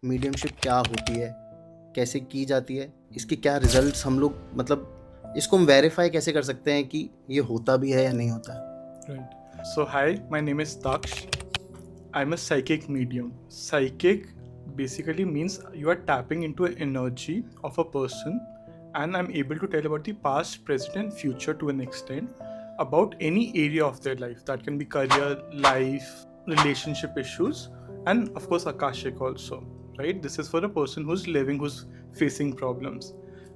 Mediumship क्या होती है, कैसे की जाती है, इसके क्या रिजल्ट्स हम लोग मतलब इसको हम वेरीफाई कैसे कर सकते हैं कि ये होता भी है या नहीं होता है? Right. So, hi, my name is Daksh. I'm a psychic medium. Psychic basically means you are tapping into an energy of a person, and I'm able to tell about the past, present, and future to an extent about any area of their life. That can be career, life, relationship issues, and of course, Akashic also. Right? This is for a person who's living, who's facing problems.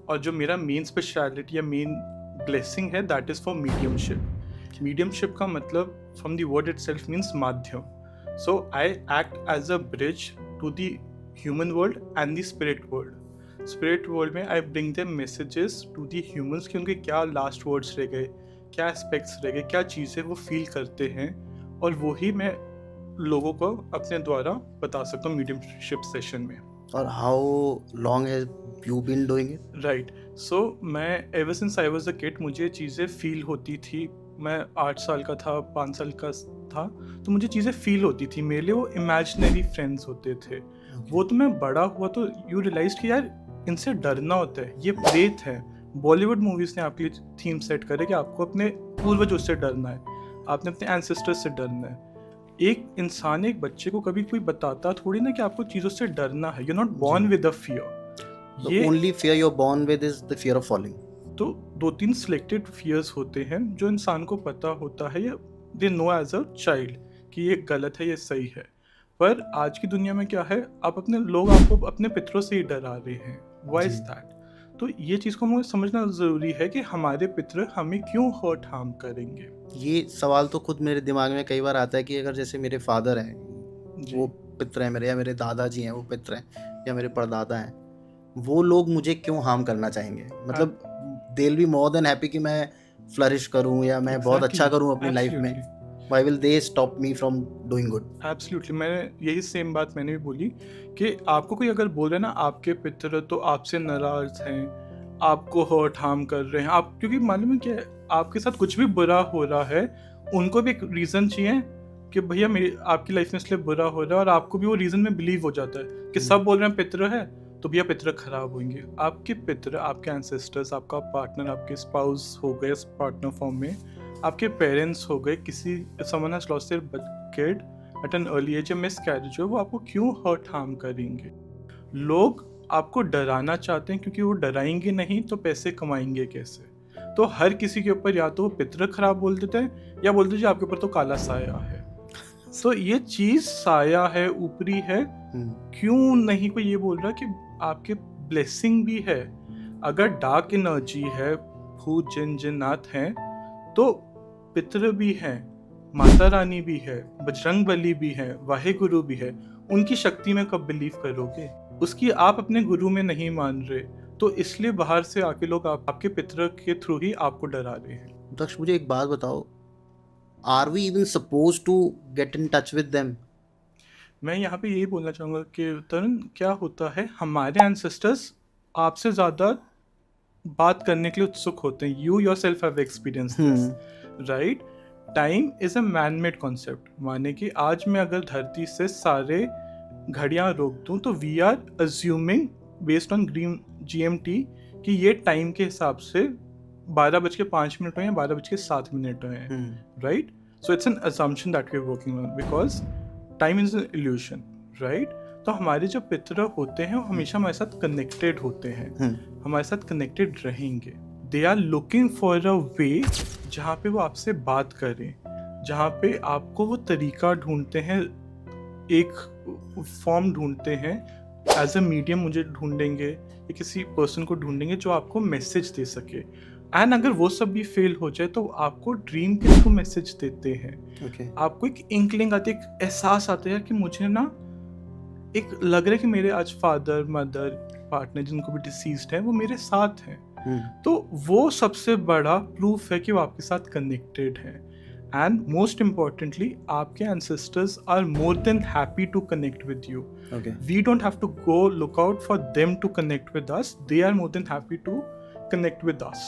और जो मेरा main speciality या main blessing है that is for mediumship. Mediumship का मतलब from the word itself means माध्यम. So I act as a bridge to the human world and the spirit world. Spirit world में I bring them messages to the humans कि उनके क्या last words रह गए, क्या एस्पेक्ट्स रह गए, क्या चीज़ें वो फील करते हैं, और वही मैं लोगों को अपने द्वारा बता सकता हूँ मीडियमशिप सेशन में. और how long has you been doing it? Right. So मैं ever since I was a kid मुझे चीज़ें फील होती थी. मैं 8 साल का था, 5 साल का था, तो मुझे चीज़ें फील होती थी. मेरे लिए वो इमेजिनरी फ्रेंड्स होते थे. वो तो मैं बड़ा हुआ तो यू रियलाइज कि यार इनसे डरना होता है, ये प्रेत है. बॉलीवुड मूवीज़ ने आपके लिए थीम सेट करे कि आपको अपने पूर्वजों से डरना है, आपने अपने एंसेस्टर्स से डरना है. एक इंसान, एक बच्चे को कभी कोई बताता थोड़ी ना कि आपको चीज़ों से डरना है. You not born with a fear. The only fear you're born with is the fear of falling. तो 2-3 सिलेक्टेड फियर्स होते हैं जो इंसान को पता होता है या they know as a child कि ये गलत है, ये सही है. पर आज की दुनिया में क्या है, लोग आपको अपने पितरों से ही डरा रहे हैं. Why is that? तो ये चीज़ को हमें समझना ज़रूरी है कि हमारे पितर हमें क्यों हर्ट हार्म करेंगे. ये सवाल तो खुद मेरे दिमाग में कई बार आता है कि अगर जैसे मेरे फादर हैं, वो पितर हैं मेरे, या मेरे दादाजी हैं वो पितर हैं, या मेरे परदादा हैं, वो लोग मुझे क्यों हार्म करना चाहेंगे? मतलब they will be more than happy कि मैं फ्लरिश करूं या मैं बहुत अच्छा करूं अपनी लाइफ में. Why will they stop me from doing good? Absolutely. मैंने यही सेम बात मैंने भी बोली कि आपको कोई अगर बोल रहा है ना आपके पितर तो आपसे नाराज हैं, आपको हर्ट हार्म कर रहे हैं, आप क्योंकि मालूम है क्या है, आपके साथ कुछ भी बुरा हो रहा है, उनको भी एक रीज़न चाहिए कि भैया मेरी आपकी लाइफ में इसलिए बुरा हो रहा है, और आपको भी वो रीज़न में बिलीव हो जाता है कि सब बोल रहे हैं पितर है तो भैया पितर खराब होंगे. आपके पितर, आपके एंसेस्टर्स, आपका पार्टनर, आपके स्पाउस हो गए पार्टनर फॉर्म में, आपके पेरेंट्स हो गए, किसी someone has lost their kid at an early age, miscarriage हो, वो आपको क्यों हर्ट हार्म करेंगे? लोग आपको डराना चाहते हैं क्योंकि वो डराएंगे नहीं तो पैसे कमाएंगे कैसे. तो हर किसी के ऊपर या तो वो पितर खराब बोल देते हैं या बोल दीजिए आपके ऊपर तो काला साया है. तो ये चीज़ साया है, ऊपरी है. क्यों नहीं कोई ये बोल रहा कि आपके ब्लेसिंग भी है? अगर डार्क एनर्जी है, भूत जिन जिन्नात हैं, तो पितर भी हैं, माता रानी भी है, बजरंग बली भी है, वाहेगुरु भी है. उनकी शक्ति में कब बिलीव करोगे? उसकी आप अपने गुरु में नहीं मान रहे, तो इसलिए बाहर से आके लोग आपके पितर के थ्रू ही आपको डरा रहे हैं. दक्ष, मुझे एक बात बताओ, are we even suppose to get in touch with them? मैं यहाँ पे यही बोलना चाहूँगा कि तरुण, क्या होता है, हमारे एंसेस्टर्स आपसे ज़्यादा बात करने के लिए उत्सुक होते हैं. You yourself have experience this, right? Time is a man made concept. माने कि आज मैं अगर धरती से सारे घड़ियाँ रोक दूँ तो we are assuming based on GMT कि ये टाइम के हिसाब से 12:05 हुए या 12:07 हुए हैं, right? So it's an assumption that we are working on because time is an illusion, right? तो हमारे जो पितर होते हैं वो हमेशा हमारे साथ कनेक्टेड होते हैं, हमारे साथ कनेक्टेड रहेंगे. They are looking for a way जहाँ पे वो आपसे बात करें, जहाँ पे आपको वो तरीका ढूंढते हैं, एक फॉर्म ढूंढते हैं. एज अ मीडियम मुझे ढूंढेंगे या किसी पर्सन को ढूंढेंगे जो आपको मैसेज दे सके. एंड अगर वो सब भी फेल हो जाए तो आपको ड्रीम के थ्रू मैसेज देते हैं. आपको एक इंकलिंग आती है, एक एहसास आता है कि मुझे ना एक लग रहा है कि मेरे आज फादर, मदर, पार्टनर जिनको भी डिसीज्ड है वो मेरे साथ हैं. तो वो सबसे बड़ा प्रूफ है कि वो आपके साथ कनेक्टेड है. एंड मोस्ट इम्पॉर्टेंटली आपके ancestors are more than happy to connect with you. We don't have to go look out for them to connect with us. They are more than happy to connect with us.